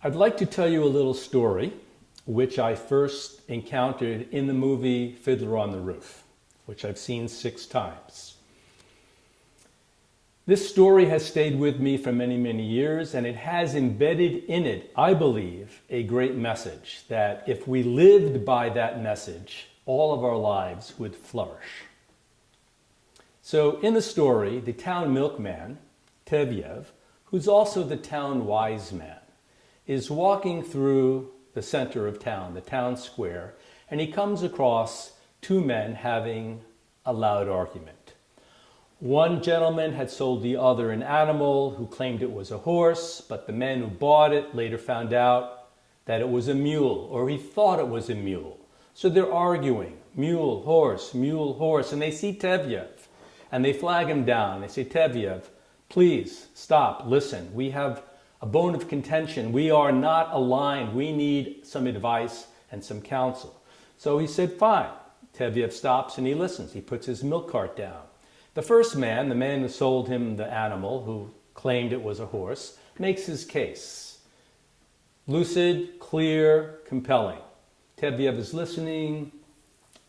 I'd like to tell you a little story which I first encountered in the movie Fiddler on the Roof, which I've seen 6 times. This story has stayed with me for many, many years, and it has embedded in it, I believe, a great message that if we lived by that message, all of our lives would flourish. So in the story, the town milkman, Tevyev, who's also the town wise man, is walking through the center of town, the town square, and he comes across 2 men having a loud argument. One gentleman had sold the other an animal who claimed it was a horse, but the man who bought it later found out that it was a mule, or he thought it was a mule. So they're arguing, mule, horse, and they see Tevyev, and they flag him down. They say, Tevyev, please stop, listen, we have a bone of contention. We are not aligned. We need some advice and some counsel. So he said, fine. Tevyev stops and he listens. He puts his milk cart down. The first man, the man who sold him the animal, who claimed it was a horse, makes his case. Lucid, clear, compelling. Tevyev is listening.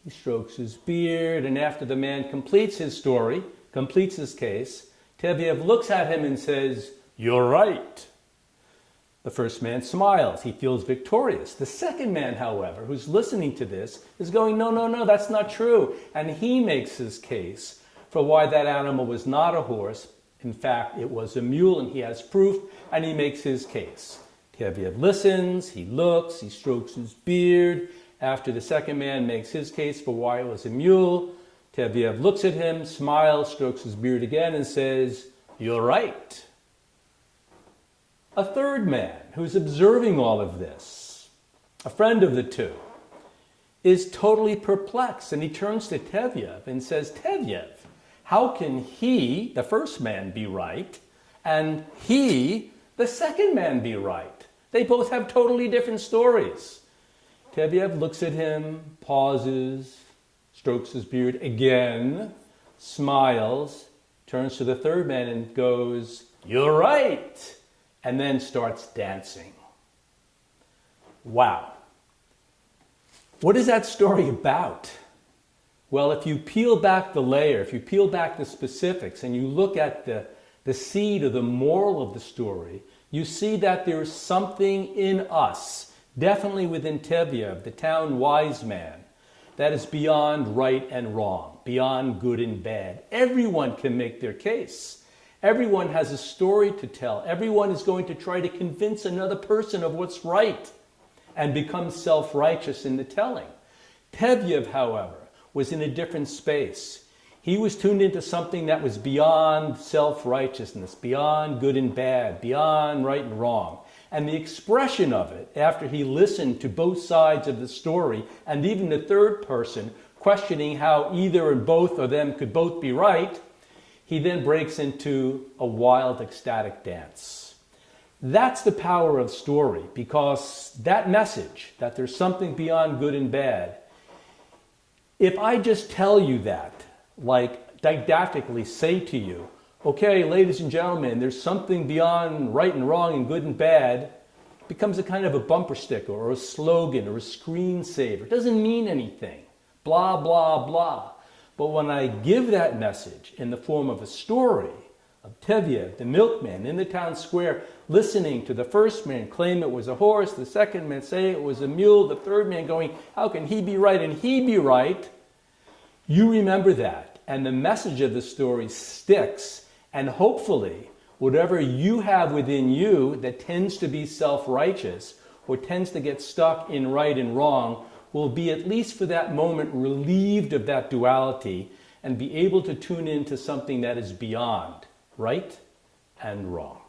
He strokes his beard, and after the man completes his story, completes his case, Tevyev looks at him and says, "You're right." The first man smiles. He feels victorious. The second man, however, who's listening to this, is going, no, that's not true. And he makes his case for why that animal was not a horse. In fact, it was a mule, and he has proof, and he makes his case. Tevyev listens, he looks, he strokes his beard. After the second man makes his case for why it was a mule, Tevyev looks at him, smiles, strokes his beard again, and says, "You're right." A third man who's observing all of this, a friend of the 2, is totally perplexed, and he turns to Tevyev and says, Tevyev, how can he, the first man, be right, and he, the second man, be right? They both have totally different stories. Tevyev looks at him, pauses, strokes his beard again, smiles, turns to the third man and goes, "You're right," and then starts dancing. Wow. What is that story about? Well, if you peel back the layer, if you peel back the specifics, and you look at the seed or the moral of the story, you see that there's something in us, definitely within Tevyev, the town wise man, that is beyond right and wrong, beyond good and bad. Everyone can make their case. Everyone has a story to tell. Everyone is going to try to convince another person of what's right and become self-righteous in the telling. Tevyev, however, was in a different space. He was tuned into something that was beyond self-righteousness, beyond good and bad, beyond right and wrong. And the expression of it, after he listened to both sides of the story, and even the third person questioning how either and both of them could both be right, he then breaks into a wild, ecstatic dance. That's the power of story, because that message, that there's something beyond good and bad, if I just tell you that, like didactically say to you, okay, ladies and gentlemen, there's something beyond right and wrong and good and bad, it becomes a kind of a bumper sticker or a slogan or a screensaver. It doesn't mean anything. Blah, blah, blah. But when I give that message in the form of a story of Tevyev, the milkman, in the town square, listening to the first man claim it was a horse, the second man say it was a mule, the third man going, how can he be right and he be right? You remember that, and the message of the story sticks, and hopefully whatever you have within you that tends to be self-righteous or tends to get stuck in right and wrong will be, at least for that moment, relieved of that duality and be able to tune into something that is beyond right and wrong.